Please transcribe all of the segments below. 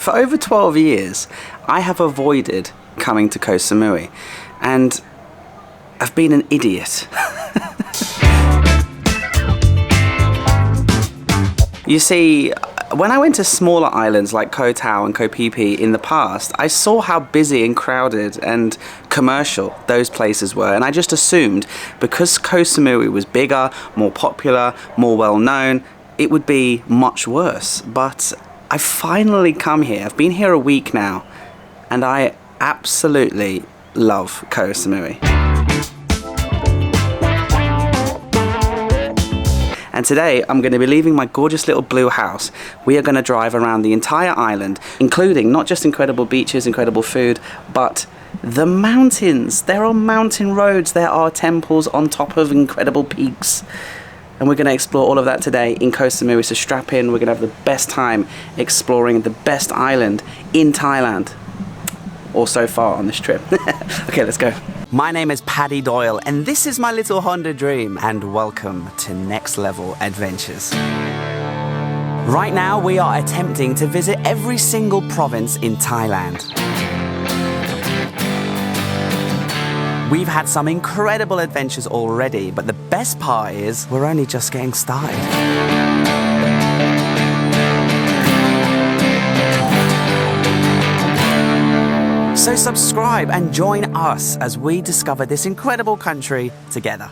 for over 12 years, I have avoided coming to Koh Samui, and I've been an idiot. You see, when I went to smaller islands like Koh Tao and Koh Phi Phi in the past, I saw how busy and crowded and commercial those places were, and I just assumed because Koh Samui was bigger, more popular, more well known, it would be much worse. But I've finally come here. I've been here a week now, and I absolutely love Koh Samui. And today I'm going to be leaving my gorgeous little blue house. We are going to drive around the entire island, including not just incredible beaches, incredible food, but the mountains. There are mountain roads, there are temples on top of incredible peaks. And we're going to explore all of that today in Koh Samui. So strap in, we're going to have the best time exploring the best island in Thailand, or so far on this trip. Okay, let's go. My name is Paddy Doyle, and this is my little Honda dream, and welcome to Next Level Adventures. Right now, we are attempting to visit every single province in Thailand. We've had some incredible adventures already, but the best part is we're only just getting started. So subscribe and join us as we discover this incredible country together.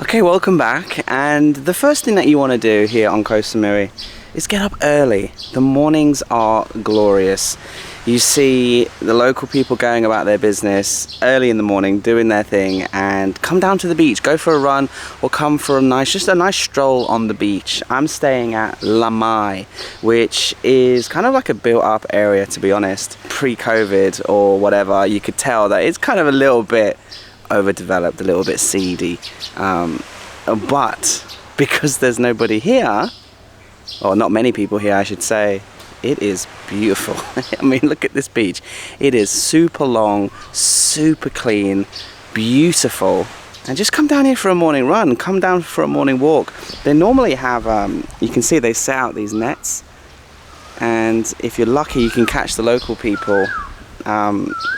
Okay, welcome back. And the first thing that you want to do here on Koh Samui is get up early. The mornings are glorious. You see the local people going about their business early in the morning, doing their thing, and come down to the beach, go for a run, or come for just a nice stroll on the beach. I'm staying at Lamai, which is kind of like a built-up area, to be honest. Pre-COVID or whatever, you could tell that it's kind of a little bit overdeveloped, a little bit seedy. But because there's nobody here, or not many people here, I should say, it is beautiful. I mean, look at this beach. It is super long, super clean, beautiful. And just come down here for a morning run, come down for a morning walk. They normally have, you can see they set out these nets. And if you're lucky, you can catch the local people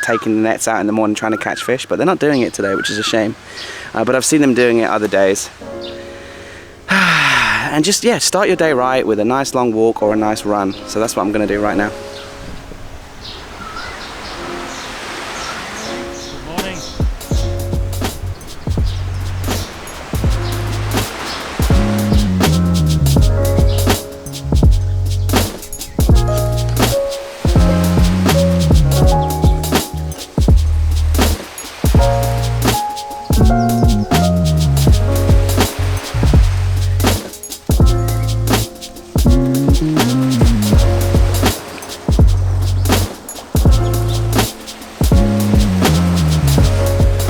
taking the nets out in the morning trying to catch fish. But they're not doing it today, which is a shame. But I've seen them doing it other days. And just, yeah, start your day right with a nice long walk or a nice run. So that's what I'm going to do right now. Good morning.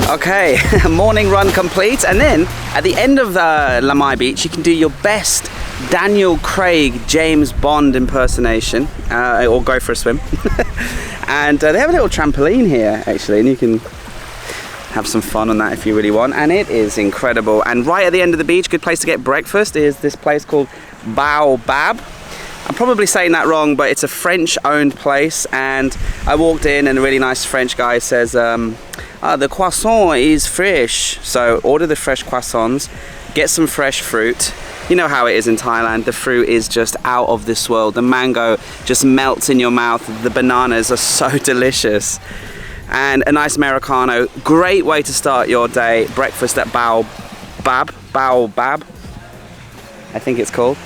Okay, morning run complete, and then at the end of the Lamai Beach you can do your best Daniel Craig James Bond impersonation, or go for a swim. And they have a little trampoline here actually, and you can have some fun on that if you really want, and it is incredible. And right at the end of the beach, good place to get breakfast, is this place called Baobab. I'm probably saying that wrong, but it's a French owned place, and I walked in and a really nice French guy says, the croissant is fresh. So order the fresh croissants, get some fresh fruit. You know how it is in Thailand, the fruit is just out of this world. The mango just melts in your mouth, the bananas are so delicious. And a nice Americano, great way to start your day. Breakfast at Baobab, I think it's called.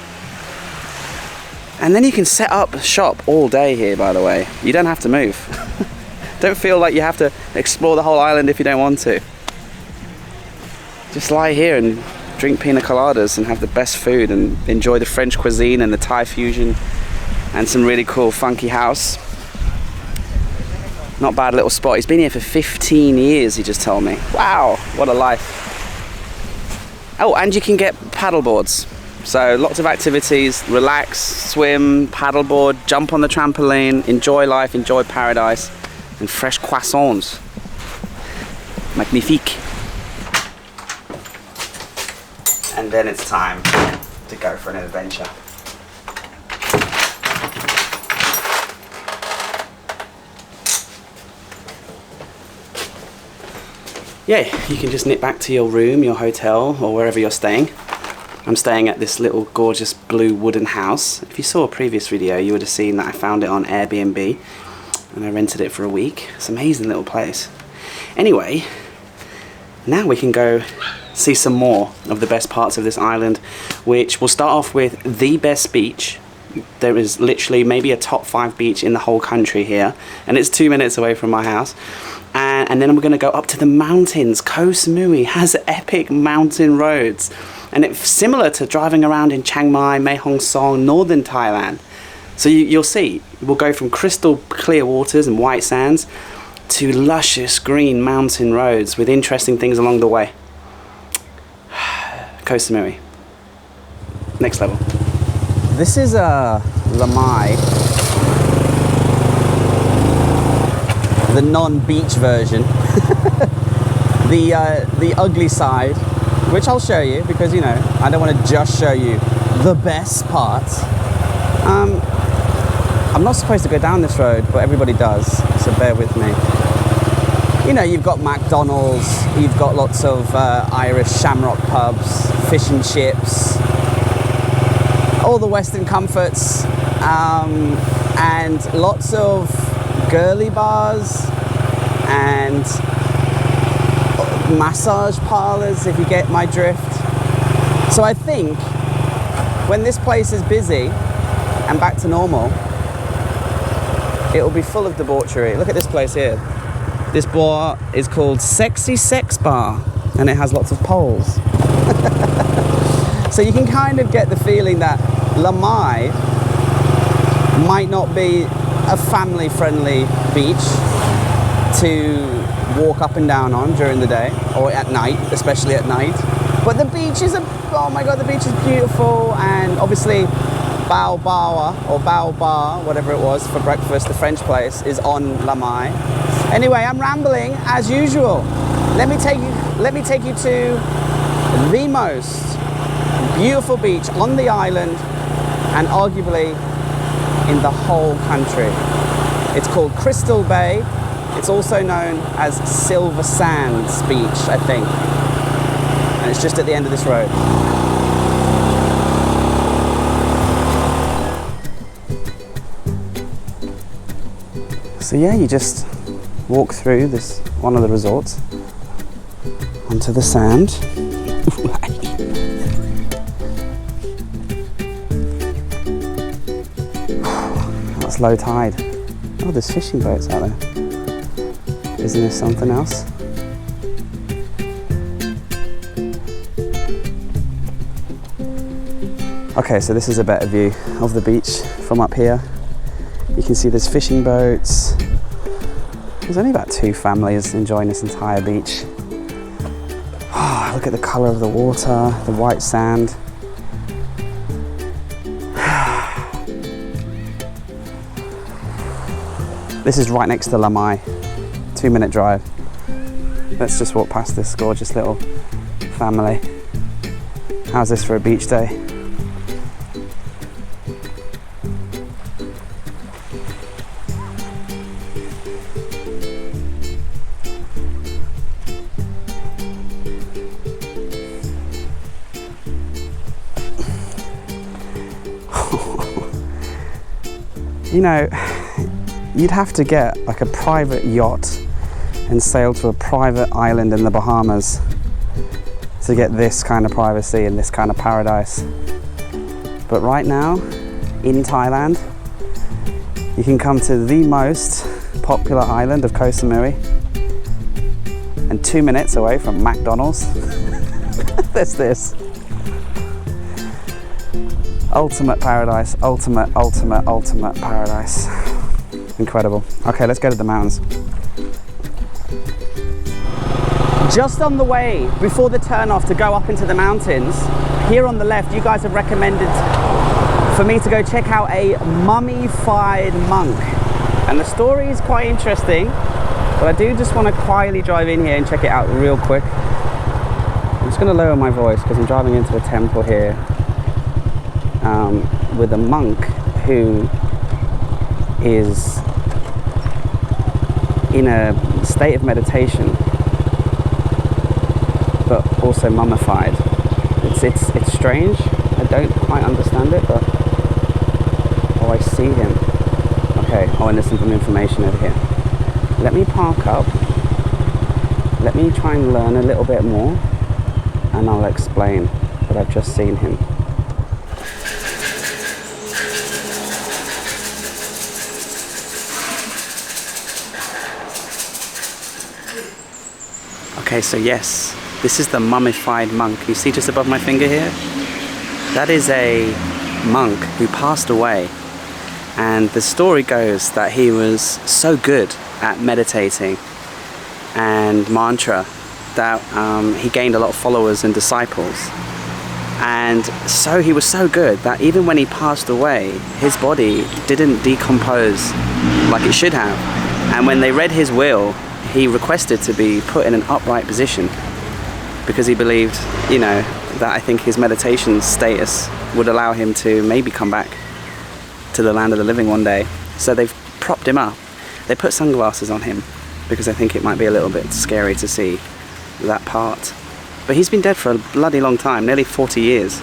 And then you can set up shop all day here, by the way. You don't have to move. Don't feel like you have to explore the whole island if you don't want to. Just lie here and drink pina coladas and have the best food and enjoy the French cuisine and the Thai fusion and some really cool funky house. Not bad little spot. He's been here for 15 years, he just told me. Wow, what a life. Oh, and you can get paddle boards. So lots of activities, relax, swim, paddleboard, jump on the trampoline, enjoy life, enjoy paradise, and fresh croissants. Magnifique. And then it's time to go for an adventure. yeah, you can just nip back to your room, your hotel, or wherever you're staying. I'm staying at this little gorgeous blue wooden house. If you saw a previous video, you would have seen that I found it on Airbnb and I rented it for a week. It's an amazing little place. Anyway, now we can go see some more of the best parts of this island, which will start off with the best beach. There is literally maybe a top 5 beach in the whole country here, and it's 2 minutes away from my house. And then we're going to go up to the mountains. Koh Samui has epic mountain roads, and it's similar to driving around in Chiang Mai, Mae Hong Son, northern Thailand. So you'll see, we'll go from crystal clear waters and white sands to luscious green mountain roads with interesting things along the way. Koh Samui. Next level. This is Lamai, the non-beach version. the ugly side, which I'll show you because, you know, I don't want to just show you the best parts. I'm not supposed to go down this road, but everybody does, so bear with me. You know, you've got McDonald's, you've got lots of Irish shamrock pubs, fish and chips, all the Western comforts, and lots of girly bars and massage parlors, if you get my drift. So I think when this place is busy and back to normal, it will be full of debauchery. Look at this place here. This bar is called Sexy Sex Bar, and it has lots of poles. So you can kind of get the feeling that Lamai might not be a family-friendly beach to walk up and down on during the day, or at night, especially at night. But the beach is oh my god, the beach is beautiful, and obviously Bao Bawa, or Bao Bar, whatever it was, for breakfast, the French place, is on Lamai. Anyway, I'm rambling as usual. Let me take you to the most beautiful beach on the island, and arguably in the whole country. It's called Crystal Bay. It's also known as Silver Sands Beach, I think. And it's just at the end of this road. So yeah, you just walk through this one of the resorts onto the sand. That's low tide. Oh, there's fishing boats out there. Isn't there something else? Okay, so this is a better view of the beach from up here. You can see there's fishing boats. There's only about 2 families enjoying this entire beach. Oh, look at the colour of the water, the white sand. This is right next to Lamai, 2-minute drive. Let's just walk past this gorgeous little family. How's this for a beach day? You know, you'd have to get like a private yacht and sail to a private island in the Bahamas to get this kind of privacy and this kind of paradise. But right now, in Thailand, you can come to the most popular island of Koh Samui, and 2 minutes away from McDonald's, there's this. Ultimate paradise, ultimate paradise. Incredible. Okay, let's go to the mountains. Just on the way, before the turn off to go up into the mountains, here on the left, you guys have recommended for me to go check out a mummified monk. And the story is quite interesting, but I do just want to quietly drive in here and check it out real quick. I'm just going to lower my voice because I'm driving into a temple here. With a monk who is in a state of meditation, but also mummified. It's strange. I don't quite understand it, but oh, I see him. Okay. Oh, and there's some information over here. Let me park up. Let me try and learn a little bit more, and I'll explain that I've just seen him. Okay, so yes, this is the mummified monk. You see just above my finger here? That is a monk who passed away. And the story goes that he was so good at meditating and mantra that he gained a lot of followers and disciples. And so he was so good that even when he passed away, his body didn't decompose like it should have. And when they read his will, he requested to be put in an upright position because he believed, you know, that I think his meditation status would allow him to maybe come back to the land of the living one day. So they've propped him up. They put sunglasses on him because I think it might be a little bit scary to see that part. But he's been dead for a bloody long time, nearly 40 years.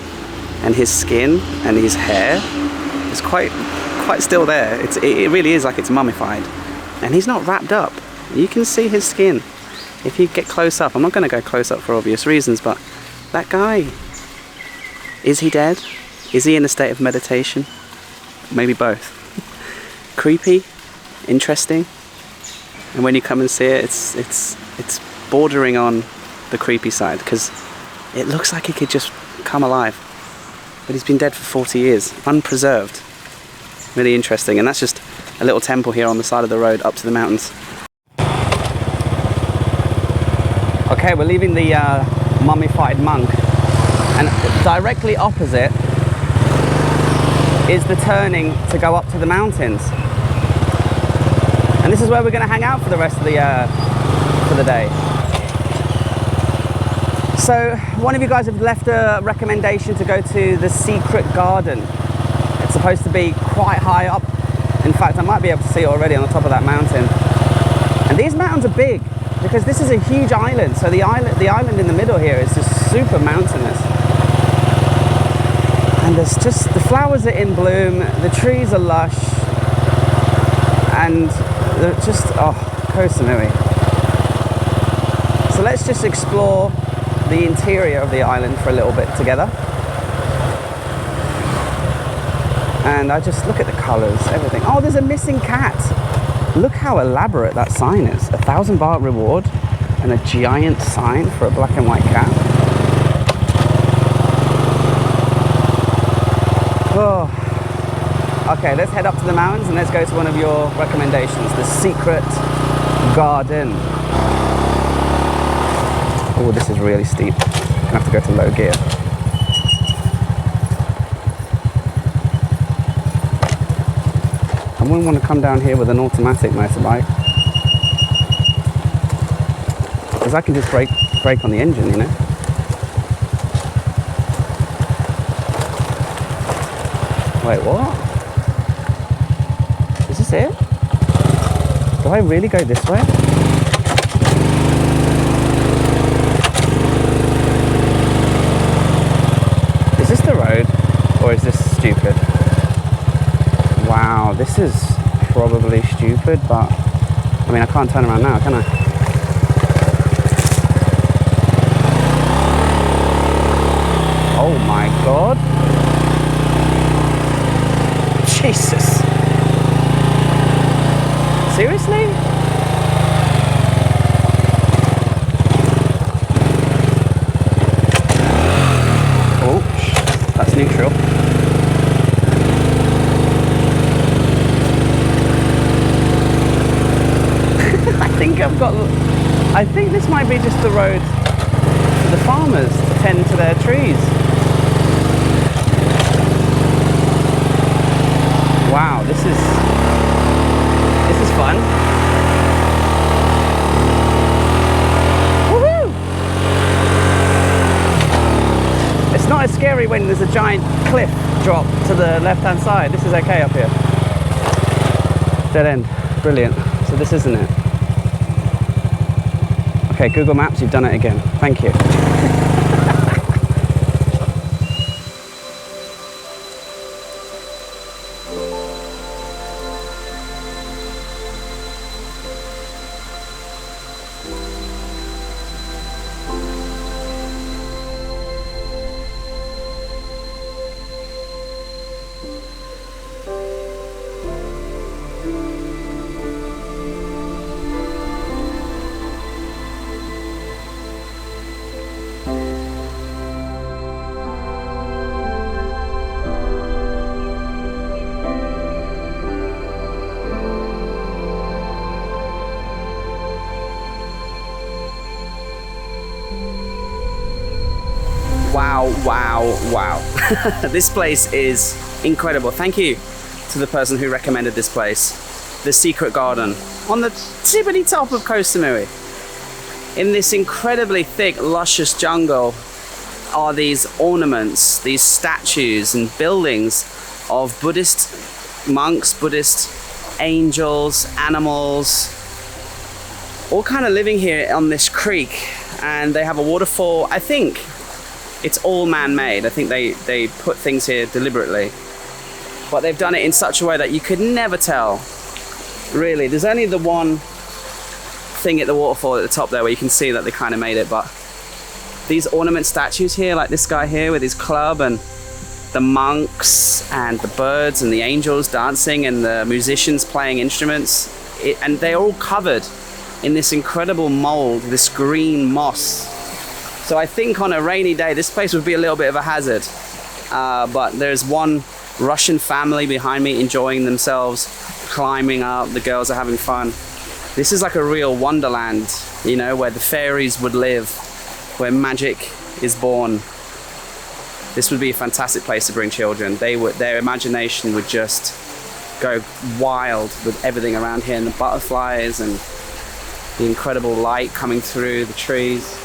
And his skin and his hair is quite still there. It really is like it's mummified. And he's not wrapped up. You can see his skin if you get close up. I'm not going to go close up for obvious reasons, but that guy, is he dead? Is he in a state of meditation? Maybe both. Creepy, interesting, and when you come and see it, it's bordering on the creepy side because it looks like he could just come alive, but he's been dead for 40 years, unpreserved. Really interesting. And that's just a little temple here on the side of the road up to the mountains. Okay, we're leaving the mummified monk, and directly opposite is the turning to go up to the mountains. And this is where we're going to hang out for the rest of the day. So one of you guys have left a recommendation to go to the secret garden. It's supposed to be quite high up. In fact, I might be able to see it already on the top of that mountain. And these mountains are big because this is a huge island. So the island in the middle here is just super mountainous. And there's just, the flowers are in bloom, the trees are lush, and they're just, oh, Koh Samui. So let's just explore the interior of the island for a little bit together. And I just look at the colours, everything. Oh, there's a missing cat. Look how elaborate that sign is. 1,000 baht reward and a giant sign for a black and white cat. Oh. Okay, let's head up to the mountains and let's go to one of your recommendations, the secret garden. Oh, this is really steep. I'm gonna have to go to low gear. I wouldn't want to come down here with an automatic motorbike, because I can just brake on the engine, you know. Wait, what? Is this it? Do I really go this way? Is this the road, or is this stupid? Wow, this is probably stupid, but I mean, I can't turn around now, can I? Oh my god. Jesus. Seriously? Oh, that's neutral. I think this might be just the road for the farmers to tend to their trees. Wow, this is fun. Woohoo! It's not as scary when there's a giant cliff drop to the left-hand side. This is okay up here. Dead end. Brilliant. So this isn't it. Okay, Google Maps, you've done it again. Thank you. Wow, wow, wow. This place is incredible. Thank you to the person who recommended this place. The Secret Garden on the tippity top of Koh Samui. In this incredibly thick, luscious jungle are these ornaments, these statues and buildings of Buddhist monks, Buddhist angels, animals, all kind of living here on this creek. And they have a waterfall. I think it's all man-made. I think they put things here deliberately. But they've done it in such a way that you could never tell. Really, there's only the one thing at the waterfall at the top there where you can see that they kind of made it. But these ornament statues here, like this guy here with his club, and the monks and the birds and the angels dancing and the musicians playing instruments, and they're all covered in this incredible mold, this green moss. So I think on a rainy day, this place would be a little bit of a hazard. But there's one Russian family behind me enjoying themselves, climbing up. The girls are having fun. This is like a real wonderland, you know, where the fairies would live, where magic is born. This would be a fantastic place to bring children. Their imagination would just go wild with everything around here, and the butterflies and the incredible light coming through the trees.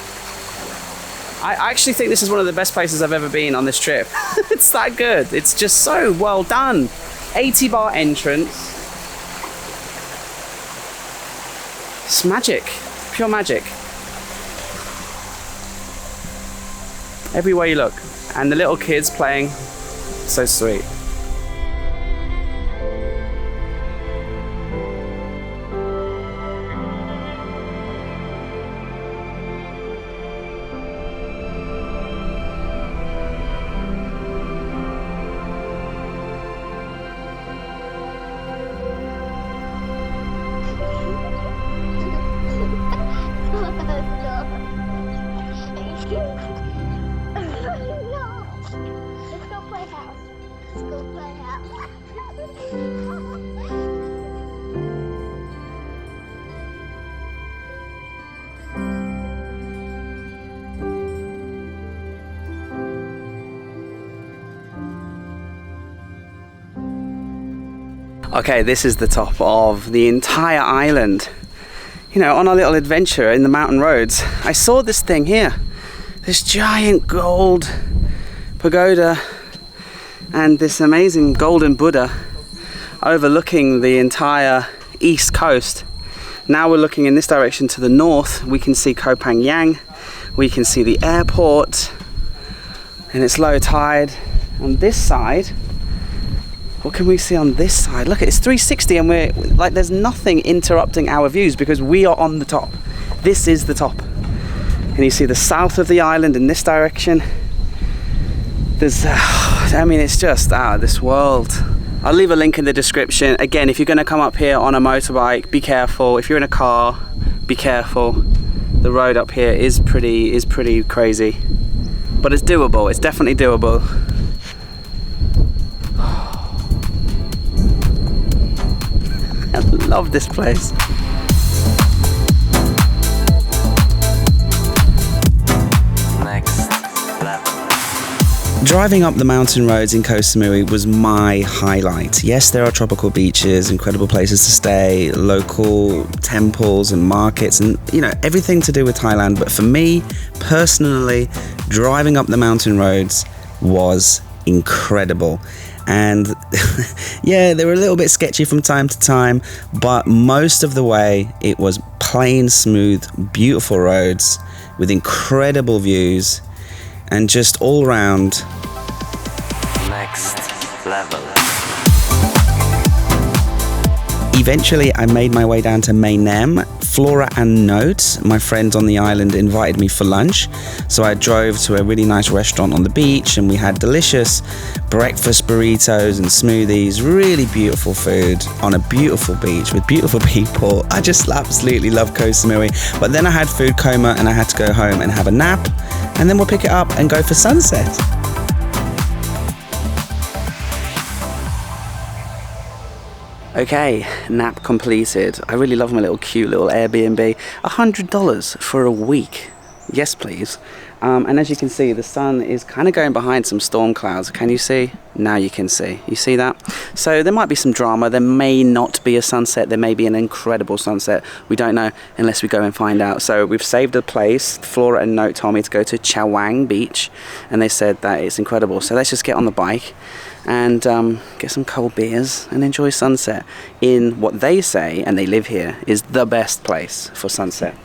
I actually think this is one of the best places I've ever been on this trip. It's that good. It's just so well done. 80 baht entrance. It's magic, pure magic. Everywhere you look. And the little kids playing, so sweet. Okay, this is the top of the entire island. You know, on our little adventure in the mountain roads, I saw this thing here. This giant gold pagoda and this amazing golden Buddha overlooking the entire east coast. Now we're looking in this direction to the north. We can see Koh Phangan. We can see the airport and it's low tide. On this side, what can we see on this side? Look, it's 360 and we're like, there's nothing interrupting our views because we are on the top. This is the top. And you see the south of the island in this direction. There's, I mean, it's just out of this world. I'll leave a link in the description. Again, if you're gonna come up here on a motorbike, be careful. If you're in a car, be careful. The road up here is pretty crazy. But it's doable, it's definitely doable. I love this place. Next level. Driving up the mountain roads in Koh Samui was my highlight. Yes, there are tropical beaches, incredible places to stay, local temples and markets and, you know, everything to do with Thailand. But for me, personally, driving up the mountain roads was incredible. And yeah, they were a little bit sketchy from time to time, but most of the way it was plain smooth, beautiful roads with incredible views and just all round Next level. Eventually, I made my way down to Mae Nem. Flora and Note, my friends on the island, invited me for lunch. So I drove to a really nice restaurant on the beach and we had delicious breakfast burritos and smoothies. Really beautiful food on a beautiful beach with beautiful people. I just absolutely love Koh Samui. But then I had food coma and I had to go home and have a nap. And then we'll pick it up and go for sunset. Okay, nap completed. I really love my little cute little Airbnb. $100 for a week. Yes, please. And as you can see, the sun is kind of going behind some storm clouds. Can you see? Now you can see. You see that? So there might be some drama. There may not be a sunset. There may be an incredible sunset. We don't know unless we go and find out. So we've saved a place. Flora and Note told me to go to Chawang Beach, and they said that it's incredible. So let's just get on the bike and get some cold beers and enjoy sunset in what they say, and they live here, is the best place for sunset.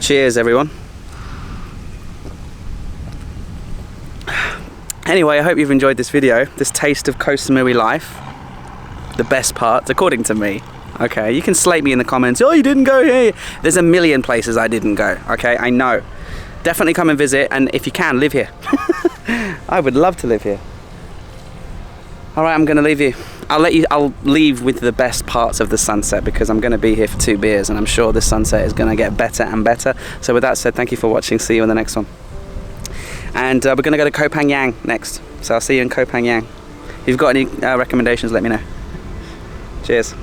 Cheers, everyone. Anyway, I hope you've enjoyed this video, this taste of Koh Samui life. The best part, according to me. Okay, you can slate me in the comments, oh, you didn't go here. There's a million places I didn't go, okay, I know. Definitely come and visit, and if you can, live here. I would love to live here. All right, I'm gonna leave you. I'll leave with the best parts of the sunset because I'm gonna be here for 2 beers and I'm sure the sunset is gonna get better and better. So with that said, thank you for watching. See you in the next one. And we're gonna go to Koh Phangan next. So I'll see you in Koh Phangan. If you've got any recommendations, let me know. Cheers.